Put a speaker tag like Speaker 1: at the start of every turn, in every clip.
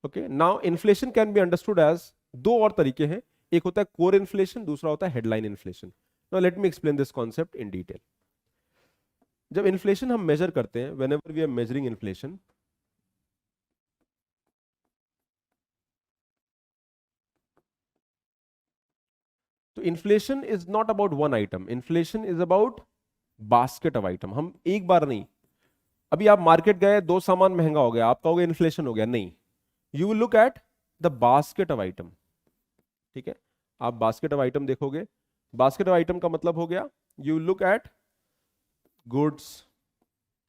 Speaker 1: Okay, now inflation can be understood as, दो और तरीके हैं, एक होता है कोर इन्फ्लेशन, दूसरा होता है headline inflation. Now let me explain this concept in detail. जब इन्फ्लेशन हम मेजर करते हैं, whenever we are measuring inflation, तो inflation is not about one item, inflation is about basket of item. हम एक बार नहीं, अभी आप मार्केट गए, दो सामान महंगा हो गया, आप कहोगे इन्फ्लेशन हो गया, नहीं, you will look at the basket of item. ठीक है, आप बास्केट ऑफ आइटम देखोगे, बास्केट ऑफ आइटम का मतलब हो गया, you will look at goods,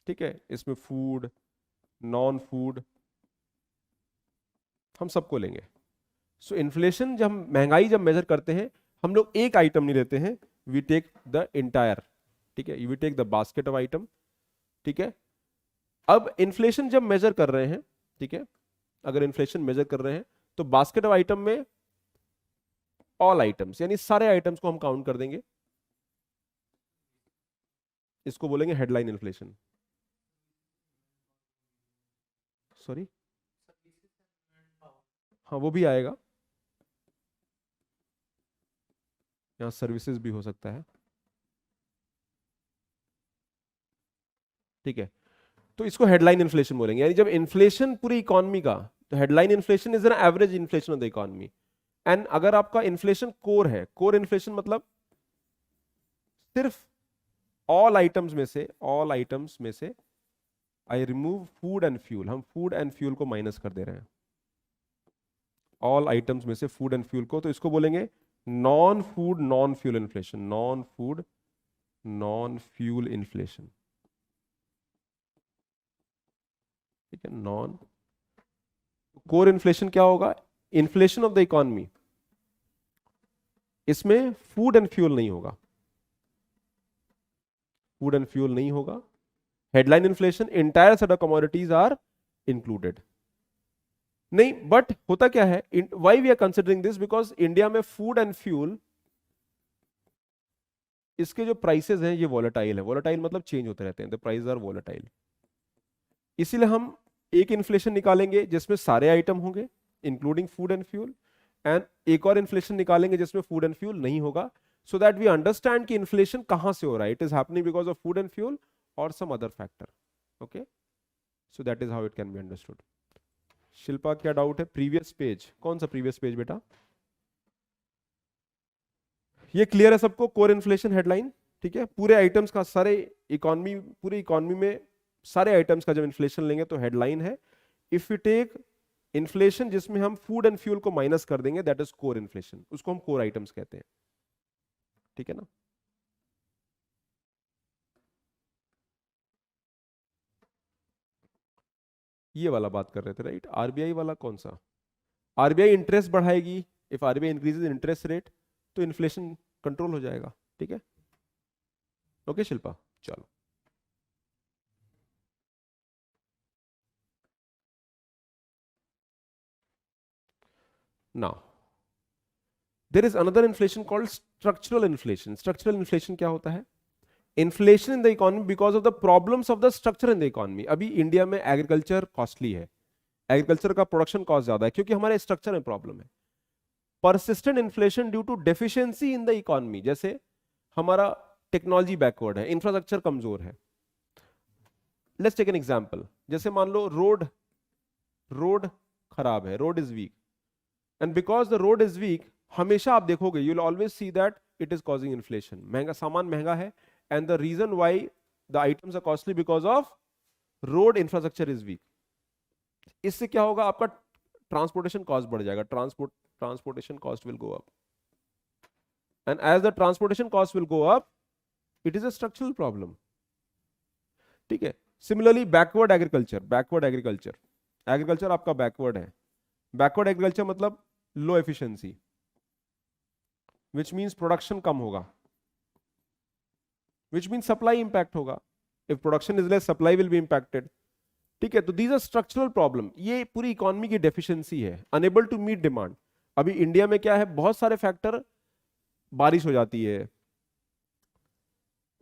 Speaker 1: ठीक है, इसमें फूड, नॉन फूड, हम सबको लेंगे। सो इन्फ्लेशन जब हम महंगाई जब मेजर करते हैं, हम लोग एक आइटम नहीं लेते हैं, वी टेक द इंटायर, ठीक है, we take the basket of item. ठीक है, अब इन्फ्लेशन जब मेजर कर रहे हैं, ठीक है, अगर इन्फ्लेशन मेजर कर रहे हैं तो बास्केट ऑफ आइटम में ऑल आइटम्स, यानी सारे आइटम्स को हम काउंट कर देंगे, इसको बोलेंगे हेडलाइन इन्फ्लेशन। सॉरी, हाँ वो भी आएगा, यहां सर्विसेज भी हो सकता है। ठीक है, तो इसको हेडलाइन इन्फ्लेशन बोलेंगे, यानी जब इन्फ्लेशन पूरी इकोनॉमी का, तो headline inflation is an average inflation of the economy. And अगर आपका इन्फ्लेशन कोर है, कोर इन्फ्लेशन मतलब सिर्फ ऑल आइटम्स में से, ऑल आइटम्स में से I remove food and fuel, हम फूड एंड फ्यूल को माइनस कर दे रहे हैं, ऑल आइटम्स में से फूड एंड फ्यूल को, तो इसको बोलेंगे non food non fuel inflation, non food non fuel inflation. ठीक है, नॉन, कोर इन्फ्लेशन क्या होगा, इन्फ्लेशन ऑफ द इकोनॉमी, इसमें फूड एंड फ्यूल नहीं होगा, फूड एंड फ्यूल नहीं होगा। Headline inflation, entire set of commodities are included. नहीं, बट होता क्या है, why we are considering this, because India में फूड एंड फ्यूल, इसके जो प्राइसेस हैं ये वोलेटाइल है, वोलेटाइल मतलब चेंज होते रहते हैं, द प्राइस आर वोलेटाइल। इसीलिए हम एक इन्फ्लेशन निकालेंगे जिसमें सारे आइटम होंगे including food and fuel, and एक और इन्फ्लेशन निकालेंगे जिसमें फूड एंड फ्यूल नहीं होगा, सो दैट वी अंडरस्टैंड कि इन्फ्लेशन कहां से हो रहा है, it is happening because of food and fuel और some other factor. Okay, so that is how it can be understood. Shilpa क्या डाउट है, प्रीवियस पेज, कौन सा प्रीवियस पेज बेटा, ये क्लियर है सबको, कोर इन्फ्लेशन हेडलाइन। ठीक है, पूरे आइटम्स का, सारे इकोनॉमी, पूरी इकोनॉमी में सारे आइटम्स का जब इन्फ्लेशन लेंगे तो हेडलाइन है। इफ यू टेक इन्फ्लेशन जिसमें हम फूड एंड फ्यूल को माइनस कर देंगे, दैट इज कोर इन्फ्लेशन, उसको हम कोर आइटम्स कहते हैं। ठीक है ना, ये वाला बात कर रहे थे राइट, आरबीआई वाला कौन सा, आरबीआई इंटरेस्ट बढ़ाएगी, if RBI increases interest rate तो इन्फ्लेशन कंट्रोल हो जाएगा। ठीक है, ओके शिल्पा, चलो। Now there is another inflation called structural inflation. Structural inflation क्या होता है, inflation in the economy because of the problems of the structure in the economy. अभी इंडिया में एग्रीकल्चर कॉस्टली है, एग्रीकल्चर का प्रोडक्शन कॉस्ट ज्यादा है क्योंकि हमारे स्ट्रक्चर में प्रॉब्लम है। Persistent inflation due to deficiency in the economy, जैसे हमारा टेक्नोलॉजी बैकवर्ड है, इंफ्रास्ट्रक्चर कमजोर है। लेट्स टेक एन एग्जांपल, जैसे मान लो रोड, रोड खराब है, road is weak, and because the road is weak, हमेशा आप देखोगे, you will always see that it is causing inflation, महंगा सामान महंगा है, and the reason why the items are costly because of road infrastructure is weak. इससे क्या होगा, आपका ट्रांसपोर्टेशन कॉस्ट बढ़ जाएगा, transportation cost will go up, and as the transportation cost will go up, it is a structural problem. ठीक है, similarly backward agriculture, backward agriculture, agriculture आपका backward है, बैकवर्ड एग्रीकल्चर मतलब low efficiency, which means production कम होगा, which means supply impact होगा, if production is less supply will be impacted. ठीक है, तो दीज आर स्ट्रक्चरल प्रॉब्लम, ये पूरी इकोनॉमी की डेफिशिएंसी है, अनेबल टू मीट डिमांड। अभी इंडिया में क्या है, बहुत सारे फैक्टर, बारिश हो जाती है,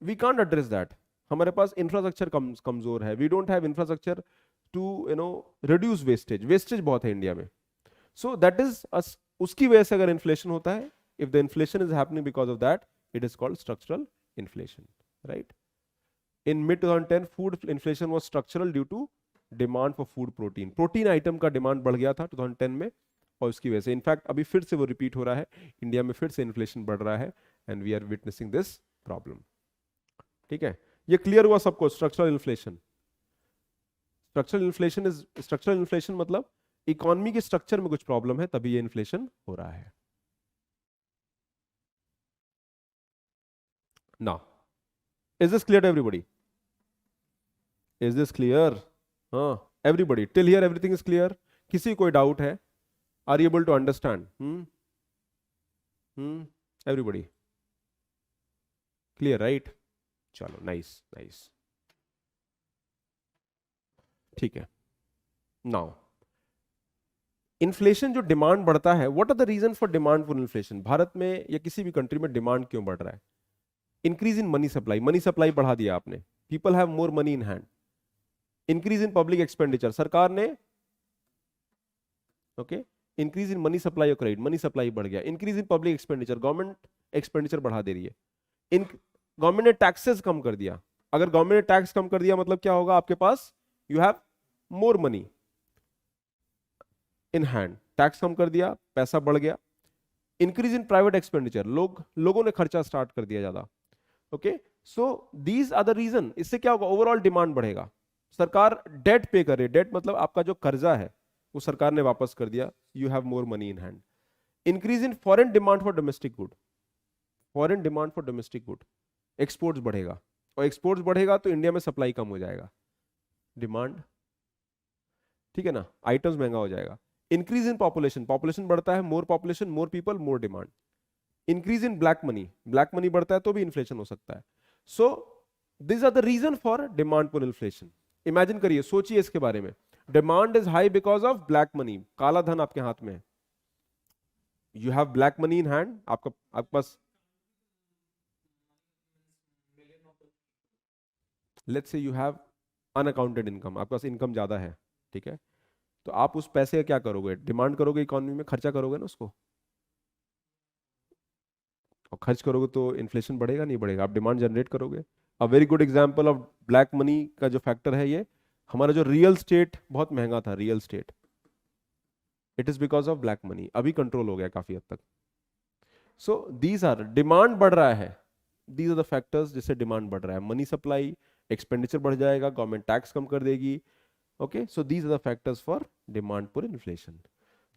Speaker 1: वी कांट एड्रेस दैट, हमारे पास इंफ्रास्ट्रक्चर कमजोर है, we don't have infrastructure to reduce wastage, wastage बहुत है इंडिया में, सो दैट इज उसकी वजह से अगर इन्फ्लेशन होता है, if the inflation is happening because of that, it is called structural inflation, right. In mid 2010 food inflation was structural due to demand for food protein. Protein item का demand बढ़ गया था 2010 में, और उसकी वजह से इनफैक्ट अभी फिर से वो रिपीट हो रहा है, इंडिया में फिर से इन्फ्लेशन बढ़ रहा है, and we are witnessing this problem. ठीक है, ये क्लियर हुआ सबको. स्ट्रक्चरल इन्फ्लेशन, स्ट्रक्चरल इन्फ्लेशन मतलब इकोनॉमी के स्ट्रक्चर में कुछ प्रॉब्लम है, तभी ये इन्फ्लेशन हो रहा है. Now is this clear to everybody? Is this clear? Everybody till here everything is clear? किसी कोई डाउट है? Are you able to understand? Everybody clear, right? चलो, nice. ठीक है. Now इन्फ्लेशन जो डिमांड बढ़ता है, what are the reason for demand for inflation? भारत में या किसी भी कंट्री में डिमांड क्यों बढ़ रहा है? Increase in money supply, money supply बढ़ा दिया आपने, people have more money in hand. Increase in public expenditure, सरकार ने इंक्रीज इन मनी सप्लाई और क्रेडिट, मनी सप्लाई बढ़ गया. Increase in public expenditure, government expenditure बढ़ा दे रही है. गवर्नमेंट ने टैक्सेस कम कर दिया. अगर गवर्नमेंट ने टैक्स कम कर दिया मतलब क्या होगा? आपके पास you have more money in hand. Tax कम कर दिया, पैसा बढ़ गया. इंक्रीज इन प्राइवेट एक्सपेंडिचर, लोगों ने खर्चा स्टार्ट कर दिया ज्यादा. Okay, so these are the reason. इससे क्या होगा? ओवरऑल डिमांड बढ़ेगा. सरकार डेट पे कर रही है, डेट मतलब आपका जो कर्जा है वो सरकार ने वापस कर दिया, you have more money in hand. Increase in foreign demand for domestic good, foreign demand for domestic good, exports बढ़ेगा, और एक्सपोर्ट्स बढ़ेगा तो इंडिया में सप्लाई कम हो जाएगा, डिमांड, ठीक है ना, आइटम्स महंगा हो जाएगा. इंक्रीज इन पॉपुलेशन, पॉपुलेशन बढ़ता है, more population, more people, more demand. Increase in black money, black money बढ़ता है तो भी इन्फ्लेशन हो सकता है. So this are the reason for demand for inflation. Imagine करिए, सोचिए इसके बारे में. Demand is high because of black money, काला धन आपके हाथ में है, you have black money in hand, आपके पास let's say you have unaccounted income, आपके पास इनकम ज्यादा है, ठीक है, तो आप उस पैसे का क्या करोगे? डिमांड करोगे, इकोनॉमी में खर्चा करोगे ना उसको, और खर्च करोगे तो इन्फ्लेशन बढ़ेगा नहीं बढ़ेगा? आप डिमांड जनरेट करोगे. अ very good example of black money का जो फैक्टर है, ये हमारा जो रियल स्टेट बहुत महंगा था, real estate, it is because of black money. अभी कंट्रोल हो गया काफी हद तक. सो दीज आर, डिमांड बढ़ रहा है, दीज आर द फैक्टर्स जिससे डिमांड बढ़ रहा है. मनी सप्लाई, एक्सपेंडिचर बढ़ जाएगा, गवर्नमेंट टैक्स कम कर देगी. Okay, so these are the factors for demand for inflation.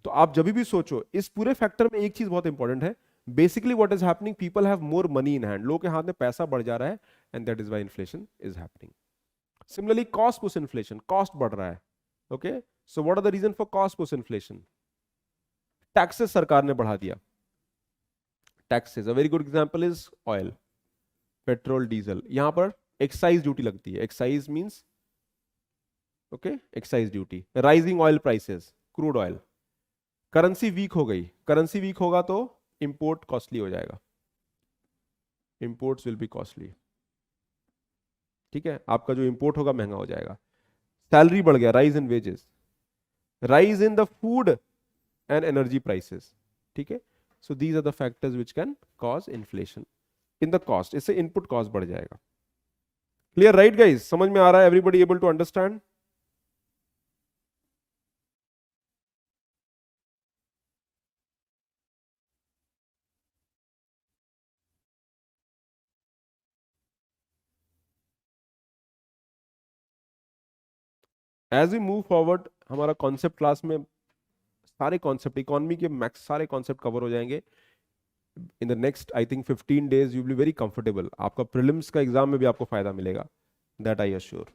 Speaker 1: तो आप जब भी सोचो, इस पूरे फैक्टर में एक चीज बहुत इंपॉर्टेंट है. Basically what is happening, people have more money in hand, लोगों के हाथ में पैसा बढ़ जा रहा है, and that is why inflation is happening. Similarly cost push inflation, cost बढ़ रहा है. Okay, so what are the reason for cost push inflation? Taxes सरकार ने बढ़ा दिया. Taxes, a very good example is oil, petrol, diesel. यहां पर excise duty लगती है. Excise means excise duty. Rising oil prices, crude oil. Currency weak हो गई, करेंसी वीक होगा तो इंपोर्ट कॉस्टली हो जाएगा, इंपोर्ट्स विल बी कॉस्टली. ठीक है, आपका जो इंपोर्ट होगा महंगा हो जाएगा. सैलरी बढ़ गया, rise in wages, rise in the food and energy prices. ठीक है, so these are the factors which can cause inflation in the cost. इससे इनपुट कॉस्ट बढ़ जाएगा. Clear, right guys? समझ में आ रहा है? Everybody able to understand? As we move forward, हमारा कॉन्सेप्ट क्लास में सारे कॉन्सेप्ट, इकोनॉमी के मैक्स सारे कॉन्सेप्ट कवर हो जाएंगे. In the next I think 15 days you will be very comfortable. आपका प्रीलिम्स का एग्जाम में भी आपको फायदा मिलेगा, दैट आई एश्योर.